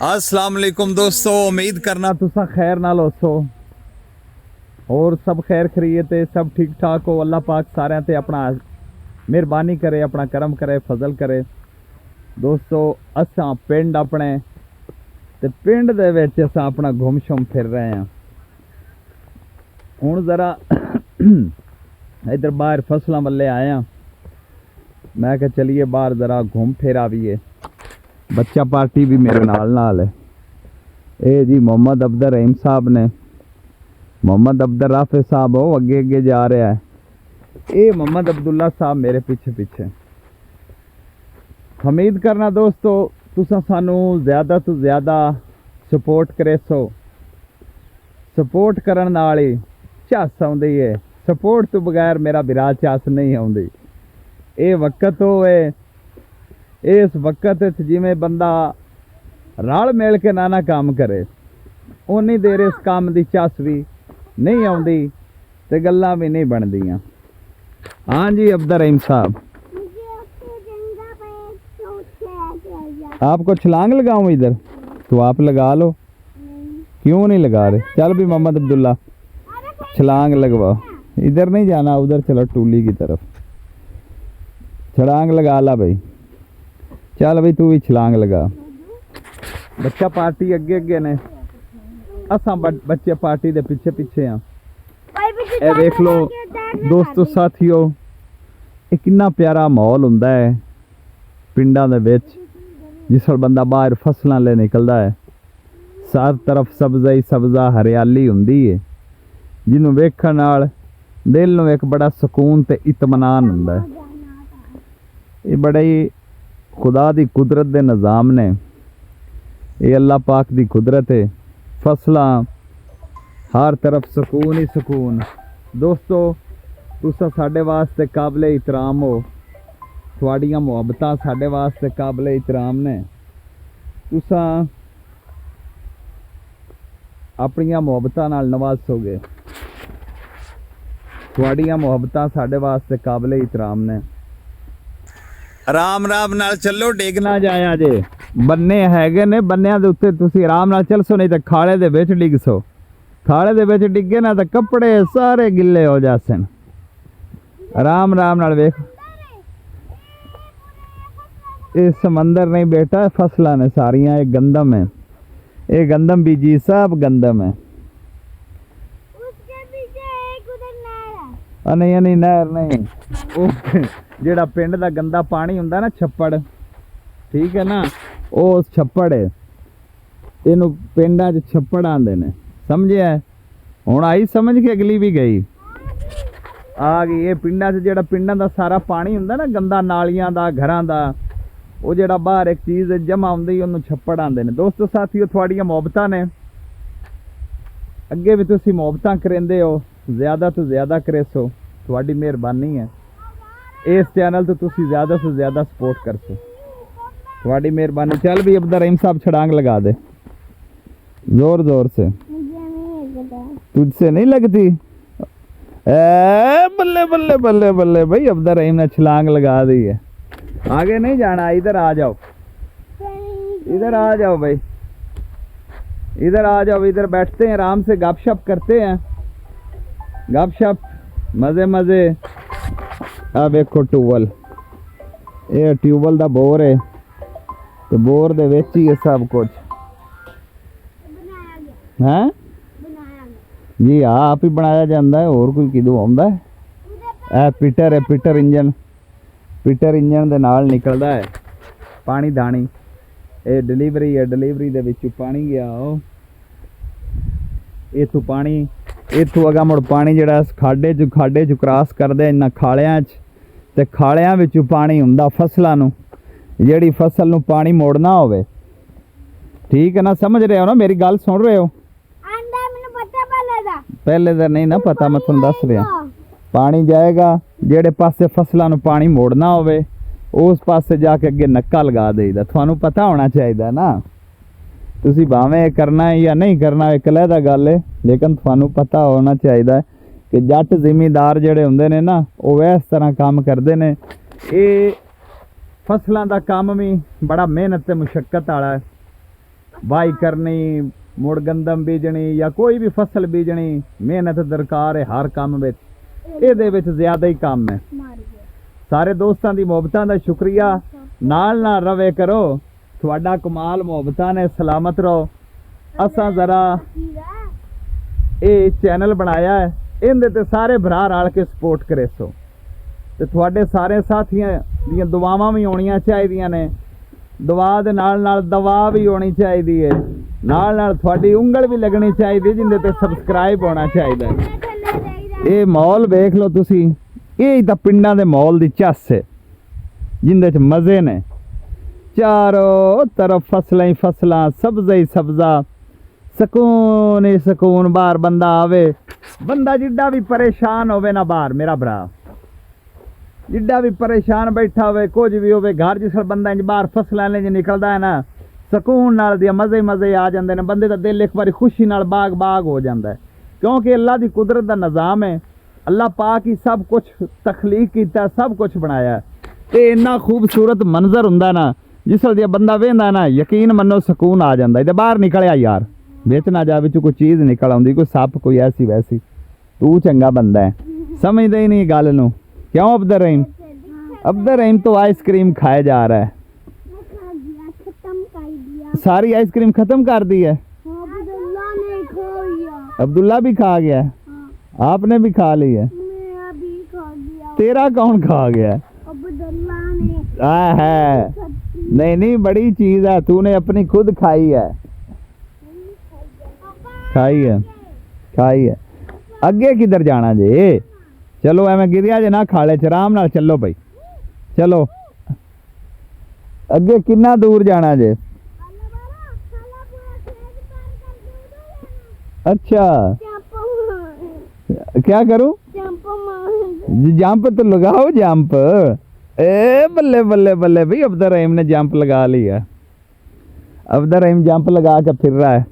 अस्सलाम वालेकुम दोस्तों, उम्मीद करना तुसा खैर नाल होसो और सब खैर खरीयत है, सब ठीक ठाक हो। अल्लाह पाक सारे ते अपना मेहरबानी करे, अपना करम करे, फजल करे। दोस्तों असां पिंड अपने ते पिंड दे विच असां अपना घुम शुम फिर रहे हैं। हुण जरा इधर बाहर फसलों वाले आए हैं। मैं कहा चलिए बाहर जरा घूम फिर आविए। बच्चा पार्टी भी मेरे नाल है। ये जी मोहम्मद अब्दुल रहीम साहब ने, मोहम्मद अब्दुल राफे साहब वो अगे अगे जा रहा है। ये मोहम्मद अब्दुल्ला साहब मेरे पीछे पीछे। उम्मीद करना दोस्तों तुसा सानू ज़्यादा तो ज़्यादा सपोर्ट करे सो। सपोर्ट करन नाल ही झस आउंदी है। सपोर्ट तो बगैर मेरा बिरा झस नहीं आउंदी। ये वक्त होए इस वक्त जिमें बंदा रल मिल के नाना काम करे उन्नी देर इस काम की झस भी नहीं आउंदी ते गल्लां भी नहीं बनदियां। हाँ जी अब्दुल रहीम साहब, आपको छलांग लगाऊं इधर? तो आप लगा लो। क्यों नहीं लगा रहे? चल भी मोहम्मद अब्दुल्ला छलांग लगवाओ। इधर नहीं जाना, उधर चलो टूली की तरफ। छलांग लगा ला भाई। चल भाई तू भी छलांग लगा। बच्चा पार्टी अगे अगे ने, असा बच्चे पार्टी दे पीछे पीछे हाँ। ए देख लो दोस्तों साथियों, ये कितना प्यारा माहौल हुंदा है पिंडां दे विच जिस वेले बंदा बाहर फसलां ले निकलदा है। सारी तरफ सब्ज़ा ही सब्ज़ा, हरियाली हुंदी है जिन्हों वेखण नाल दिल नूं एक बड़ा सुकून ते इत्मीनान हुंदा है। ये बड़ा ही खुदा दी कुदरत दे निज़ाम ने। ये अल्लाह पाक दी कुदरत है। फसलां हर तरफ सुकून ही सुकून। दोस्तों तुसा साडे वास्ते काबिल एहतराम हो। तुहाड़ियां मुहब्बतां साडे वास्ते काबिल एहतराम ने। तुसा अपनियां मुहब्बतां नाल नवाजोगे। तुहाड़ियां मुहब्बतां साडे वास्ते काबिल एहतराम ने। आराम आराम नाल चलो, डिग ना जाया जे। बन्ने हैगे ने, बन्नियां दे उत्ते तुसी आराम नाल चलसो, नहीं तो खाले दे विच डिग सो। खाले दे विच डिगे ना तो कपड़े सारे गिले हो जासन। आराम आराम नाल वेख। ये समंदर नहीं बेटा, फसलां ने सारियां। ये गंदम है, ये गंदम बीजी सब गंदम है। उसके पीछे एक उधर नहर है। नहीं नहर नहीं, जेड़ा पिंड दा गंदा पानी हुंदा ना, छप्पड़, ठीक है ना, वो छप्पड़ है। इनू पिंडा च छप्पड़ आंदे ने, समझे? हुण आई समझ के अगली भी गई आ गई। ये पिंडा च जेड़ा पिंडां दा सारा पानी हुंदा ना, गंदा नालियां दा, घरां दा, वो जेड़ा बाहर एक चीज़ जमा हुंदी ओनू छप्पड़ आंदे ने। दोस्तों साथियों तुहाड़ियां मुहब्बतां ने, अगे भी तुसीं मुहब्बतां करेंदे हो, ज़्यादा तो ज़्यादा करे सो। तुहाड़ी मेहरबानी है। इस चैनल तो तुसी ज़्यादा से ज़्यादा सपोर्ट कर सो, तुहाड़ी मेहरबानी। चल भी अब्दुल रहीम साहब छड़ांग लगा दे जोर जोर से। तुझसे नहीं लगती? बल्ले बल्ले बल्ले बल्ले भाई, अब्दुल रहीम ने छलांग लगा दी है। आगे नहीं जाना, इधर आ जाओ, इधर आ जाओ भाई, इधर आ जाओ। इधर बैठते हैं, आराम से गपशप करते हैं, गपशप मजे मजे। आ देखो ट्यूबल, ये ट्यूबल दा बोर है, तो बोर दे विच ही है सब कुछ है जी। आप ही बनाया जाता है, और कोई किदों आउंदा है? ए पीटर है, पीटर इंजन, पीटर इंजन दे नाल निकलदा है पानी धानी। ये डिलीवरी है, डिलीवरी दे विच पानी गया। इथों पानी, इथों अगा मुड़ पानी जेड़ा खाडे च क्रॉस करदे इन्हां खालियां च, ते खालियां विच पानी हुंदा फसलां नूं। जेड़ी फसल नूं पानी मोड़ना होवे, ठीक है ना? समझ रहे हो ना, मेरी गल सुन रहे हो? पहले दा नहीं ना पता, मैं तुहानूं दस रहा। पानी जाएगा जेड़े पासे फसलां नूं पानी मोड़ना होवे, उस पासे जाके अगे नक्का लगा देईदा। तुहानूं पता होना चाहिए ना। तुसी भावें करना है या नहीं करना, एक अलहदा गल है, लेकिन तुहानूं पता होना चाहिए कि जट जिमीदार जेड़े हुंदे ने ना, वो इस तरह काम करते हैं। ये फसलों का काम भी बड़ा मेहनत ते मुशक्कत वाला है। ਵਾਈ ਕਰਨੀ ਮੁੜ ਗੰਦਮ ਬੀਜਣੀ ਜਾਂ ਕੋਈ ਵੀ ਫਸਲ ਬੀਜਣੀ ਮਿਹਨਤ ਦਰਕਾਰ ਹੈ ਹਰ ਕੰਮ ਵਿੱਚ ਇਹਦੇ ਵਿੱਚ ਜ਼ਿਆਦਾ ਹੀ ਕੰਮ ਹੈ ਸਾਰੇ ਦੋਸਤਾਂ ਦੀ ਮੁਹੱਬਤਾਂ ਦਾ ਸ਼ੁਕਰੀਆ ਨਾਲ ਨਾਲ ਰਵੇ ਕਰੋ ਤੁਹਾਡਾ ਕਮਾਲ ਮੁਹੱਬਤਾਂ ਨੇ ਸਲਾਮਤ ਰਹੋ ਅਸਾਂ ਜ਼ਰਾ ਇਹ ਚੈਨਲ ਬਣਾਇਆ ਹੈ ਇਹਦੇ ਤੇ ਸਾਰੇ ਭਰਾ ਰਲ ਕੇ ਸਪੋਰਟ ਕਰੇ ਸੋ ਤੇ ਤੁਹਾਡੇ ਸਾਰੇ ਸਾਥੀਆਂ ਦੀਆਂ ਦੁਆਵਾਂ ਵੀ ਹੋਣੀਆਂ ਚਾਹੀਦੀਆਂ ਨੇ ਦੁਆ ਦੇ ਨਾਲ ਨਾਲ ਦਵਾ ਵੀ ਹੋਣੀ ਚਾਹੀਦੀ ਹੈ ਨਾਲ ਨਾਲ ਤੁਹਾਡੀ ਉਂਗਲ ਵੀ ਲੱਗਣੀ ਚਾਹੀਦੀ ਜਿੰਦੇ ਤੇ ਸਬਸਕ੍ਰਾਈਬ ਹੋਣਾ ਚਾਹੀਦਾ ਇਹ ਮਾਹੌਲ ਵੇਖ ਲਓ ਤੁਸੀਂ ਇਹ ਤਾਂ ਪਿੰਡਾਂ ਦੇ ਮਾਹੌਲ ਦੀ ਚੱਸ ਹੈ ਜਿੰਦੇ ਚ ਮਜ਼ੇ ਨੇ ਚਾਰੋਂ ਤਰਫ ਫਸਲਾਂ ਹੀ ਫਸਲਾਂ ਸਬਜ਼ਾ ਹੀ ਸਬਜ਼ਾ ਸਕੂਨ ਹੀ ਸਕੂਨ ਬਾਹਰ ਬੰਦਾ ਆਵੇ ਬੰਦਾ ਜਿੱਡਾ ਵੀ ਪਰੇਸ਼ਾਨ ਹੋਵੇ ਨਾ ਬਾਹਰ ਮੇਰਾ ਭਰਾ ਜਿੱਡਾ ਵੀ ਪਰੇਸ਼ਾਨ ਬੈਠਾ ਹੋਵੇ ਕੁਝ ਵੀ ਹੋਵੇ ਘਰ ਜਿਸ ਬੰਦਾ ਇੰਜ ਬਾਹਰ ਫਸਲਾਂ ਲੈ ਨਿਕਲਦਾ ਹੈ ਨਾ ਸਕੂਨ ਨਾਲ ਦੀਆਂ ਮਜ਼ੇ ਆ ਜਾਂਦੇ ਨੇ ਬੰਦੇ ਦਾ ਦਿਲ ਇੱਕ ਵਾਰੀ ਖੁਸ਼ੀ ਨਾਲ ਬਾਗ ਹੋ ਜਾਂਦਾ ਹੈ ਕਿਉਂਕਿ ਅੱਲਾ ਦੀ ਕੁਦਰਤ ਦਾ ਨਿਜ਼ਾਮ ਹੈ ਅੱਲਾ ਪਾਕ ਹੀ ਸਭ ਕੁਝ ਤਖਲੀਕ ਕੀਤਾ ਸਭ ਕੁਝ ਬਣਾਇਆ ਤੇ ਇੰਨਾ ਖੂਬਸੂਰਤ ਮੰਜ਼ਰ ਹੁੰਦਾ ਨਾ ਜਿਸ ਵੇਲੇ ਬੰਦਾ ਵੇਂਦਾ ਨਾ ਯਕੀਨ ਮੰਨੋ ਸਕੂਨ ਆ ਜਾਂਦਾ ਤੇ ਬਾਹਰ ਨਿਕਲਿਆ ਯਾਰ ਵਿੱਚ ਨਾ ਜਾ ਵਿੱਚ ਕੋਈ ਚੀਜ਼ ਨਿਕਲ ਆਉਂਦੀ ਕੋਈ ਸੱਪ ਕੋਈ ਐਸੀ ਵੈਸੀ ਤੂੰ ਚੰਗਾ ਬੰਦਾ ਹੈ ਸਮਝਦਾ ਹੀ ਨਹੀਂ ਗੱਲ ਨੂੰ क्यों अब्दुल रहीम तो आइसक्रीम खाए जा रहा है सारी आइसक्रीम खत्म कर दी है अब्दुल्ला भी खा गया आपने भी खा ली है तेरा कौन खा गया है नहीं बड़ी चीज है तूने अपनी खुद खाई है अगे किधर जाना जे चलो एवं गिरिया जे ना खाले च आराम नाल चलो भाई चलो अगे कितना दूर जाना जे अच्छा क्या करूं जंप तो लगाओ जंप ए बल्ले बल्ले बल्ले भाई अब्दुल रहीम ने जंप लगा लिया अब्दुल रहीम जंप लगा के फिर रहा है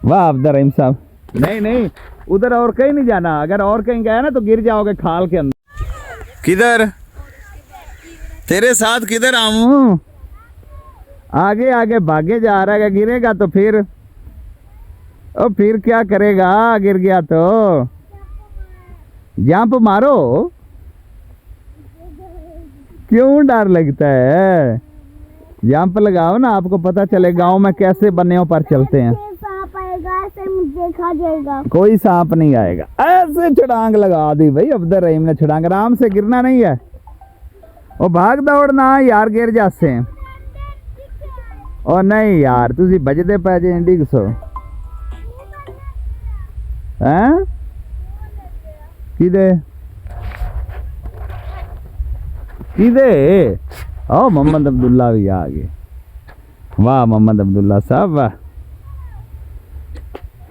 वाह अब्दुल रहीम साहब नहीं उधर और कहीं नहीं जाना अगर और कहीं गया ना तो गिर जाओगे खाल के अंदर किधर तेरे साथ किधर आऊं आगे आगे भागे जा रहा है गिरेगा तो फिर और फिर क्या करेगा गिर गया तो जंप मारो क्यों डर लगता है जंप लगाओ ना आपको पता चले गांव में कैसे बन्नों पर चलते हैं देखा जाएगा कोई सांप नहीं आएगा ऐसे छड़ांग लगा दी भाई अब्दुल रहीम ने छड़ांग आराम से गिरना नहीं है वो भाग दौड़ना यार गिर जासे और नहीं यार तुसी बजदे पै जे डिग सो हैं किदे ओ मोहम्मद अब्दुल्ला भी आ गए वाह मोहम्मद अब्दुल्ला साहब वाह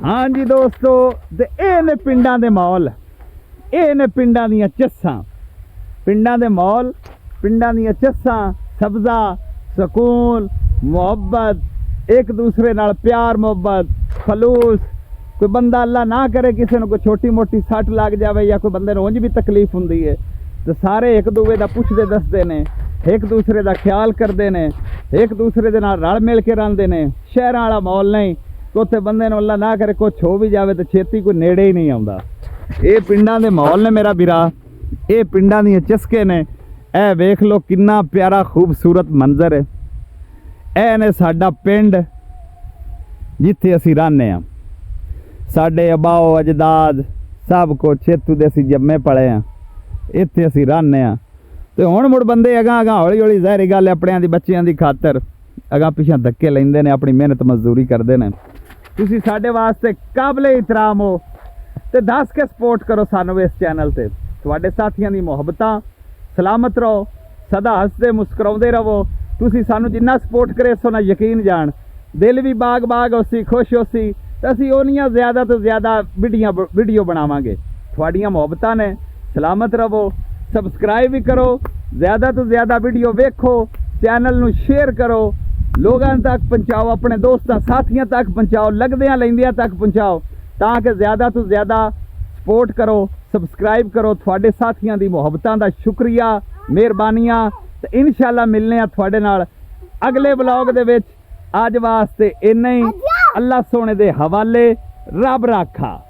हाँ जी दोस्तों ते ਇਹ ਨੇ ਪਿੰਡਾਂ ਦੇ ਮਾਹੌਲ ਇਹ ਨੇ ਪਿੰਡਾਂ ਦੀਆਂ ਚੱਸਾਂ ਪਿੰਡਾਂ ਦੇ ਮਾਹੌਲ ਪਿੰਡਾਂ ਦੀਆਂ ਚੱਸਾਂ ਸਬਜ਼ਾ ਸਕੂਨ ਮੁਹੱਬਤ ਇੱਕ ਦੂਸਰੇ ਨਾਲ ਪਿਆਰ ਮੁਹੱਬਤ ਖਲੂਸ ਕੋਈ ਬੰਦਾ ਅੱਲਾ ਨਾ ਕਰੇ ਕਿਸੇ ਨੂੰ ਕੋਈ ਛੋਟੀ ਮੋਟੀ ਸੱਟ ਲੱਗ ਜਾਵੇ ਜਾਂ ਕੋਈ ਬੰਦੇ ਨੂੰ ਉਂਝ ਵੀ ਤਕਲੀਫ ਹੁੰਦੀ ਹੈ ਤੇ ਸਾਰੇ ਇੱਕ ਦੂਜੇ ਦਾ ਪੁੱਛਦੇ ਦੱਸਦੇ ਨੇ ਇੱਕ ਦੂਸਰੇ ਦਾ ਖਿਆਲ ਕਰਦੇ ਨੇ ਇੱਕ ਦੂਸਰੇ ਦੇ ਨਾਲ ਰਲ ਮਿਲ ਕੇ ਰਹਿੰਦੇ ਨੇ ਸ਼ਹਿਰਾਂ ਵਾਲਾ ਮਾਹੌਲ ਨਹੀਂ ਉੱਥੇ ਬੰਦੇ ਨੂੰ ਅੱਲਾ ਨਾ ਕਰੇ ਕੁਛ ਹੋ ਵੀ ਜਾਵੇ ਤੇ ਛੇਤੀ ਕੋਈ ਨੇੜੇ ਹੀ ਨਹੀਂ ਆਉਂਦਾ ਇਹ ਪਿੰਡਾਂ ਦੇ ਮਾਹੌਲ ਨੇ ਮੇਰਾ ਵੀਰਾ ਇਹ ਪਿੰਡਾਂ ਦੀਆਂ ਚਸਕੇ ਨੇ ਇਹ ਵੇਖ ਲਓ ਕਿੰਨਾ ਪਿਆਰਾ ਖੂਬਸੂਰਤ ਮੰਜ਼ਰ ਹੈ ਇਹ ਨੇ ਸਾਡਾ ਪਿੰਡ ਜਿੱਥੇ ਅਸੀਂ ਰਹਿੰਦੇ ਹਾਂ ਸਾਡੇ ਅਬਾਓ ਅਜਦਾਦ ਸਭ ਕੁਛ ਇੱਥੋਂ ਦੇ ਅਸੀਂ ਜੰਮੇ ਪਲੇ ਹਾਂ ਇੱਥੇ ਅਸੀਂ ਰਹਿੰਦੇ ਹਾਂ ਤੇ ਹੁਣ ਮੁੜ ਬੰਦੇ ਅਗਾਂ ਹੌਲੀ ਹੌਲੀ ਜ਼ਾਹਿਰੀ ਗੱਲ ਆਪਣਿਆਂ ਦੀ ਬੱਚਿਆਂ ਦੀ ਖਾਤਰ ਅਗਾਂ ਪਿਛਾਂ ਧੱਕੇ ਲੈਂਦੇ ਨੇ ਆਪਣੀ ਮਿਹਨਤ ਮਜ਼ਦੂਰੀ ਕਰਦੇ ਨੇ ਤੁਸੀਂ ਸਾਡੇ ਵਾਸਤੇ ਕਾਬਲੇ ਇਤਰਾਮ ਹੋ ਤੇ ਦੱਸ ਕੇ ਸਪੋਰਟ ਕਰੋ ਸਾਨੂੰ ਇਸ ਚੈਨਲ ਤੇ ਤੁਹਾਡੇ ਸਾਥੀਆਂ ਦੀ ਮੁਹੱਬਤਾਂ ਸਲਾਮਤ ਰਹੋ ਸਦਾ ਹੱਸਦੇ ਮੁਸਕਰਾਉਂਦੇ ਰਹੋ ਤੁਸੀਂ ਸਾਨੂੰ ਜਿੰਨਾ ਸਪੋਰਟ ਕਰੇ ਸੋ ਨਾ ਯਕੀਨ ਜਾਣ ਦਿਲ ਵੀ ਬਾਗ ਹੋਸੀ ਖੁਸ਼ ਹੋਸੀ ਤੇ ਅਸੀਂ ਉਹਨੀਆਂ ਜ਼ਿਆਦਾ ਤੋਂ ਜ਼ਿਆਦਾ ਵੀਡੀਓ ਬਣਾਵਾਂਗੇ ਤੁਹਾਡੀਆਂ ਮੁਹੱਬਤਾਂ ਨੇ ਸਲਾਮਤ ਰਹੋ ਸਬਸਕ੍ਰਾਈਬ ਵੀ ਕਰੋ ਜ਼ਿਆਦਾ ਤੋਂ ਜ਼ਿਆਦਾ ਵੀਡੀਓ ਵੇਖੋ ਚੈਨਲ ਨੂੰ ਸ਼ੇਅਰ ਕਰੋ ਲੋਕਾਂ ਤੱਕ ਪਹੁੰਚਾਓ ਆਪਣੇ ਦੋਸਤਾਂ ਸਾਥੀਆਂ ਤੱਕ ਪਹੁੰਚਾਓ ਲੱਗਦਿਆਂ ਲੈਂਦਿਆਂ ਤੱਕ ਪਹੁੰਚਾਓ ਤਾਂ ਕਿ ਜ਼ਿਆਦਾ ਤੋਂ ਜ਼ਿਆਦਾ ਸਪੋਰਟ ਕਰੋ ਸਬਸਕ੍ਰਾਈਬ ਕਰੋ ਤੁਹਾਡੇ ਸਾਥੀਆਂ ਦੀ ਮੁਹੱਬਤਾਂ ਦਾ ਸ਼ੁਕਰੀਆ ਮਿਹਰਬਾਨੀਆਂ ਤੇ ਇਨਸ਼ਾਅੱਲਾ ਮਿਲਨੇ ਆ ਤੁਹਾਡੇ ਨਾਲ ਅਗਲੇ ਵਲੌਗ ਦੇ ਵਿੱਚ ਅੱਜ ਵਾਸਤੇ ਇੰਨਾ ਹੀ। ਅੱਲਾ ਸੋਹਣੇ ਦੇ ਹਵਾਲੇ। ਰੱਬ ਰਾਖਾ।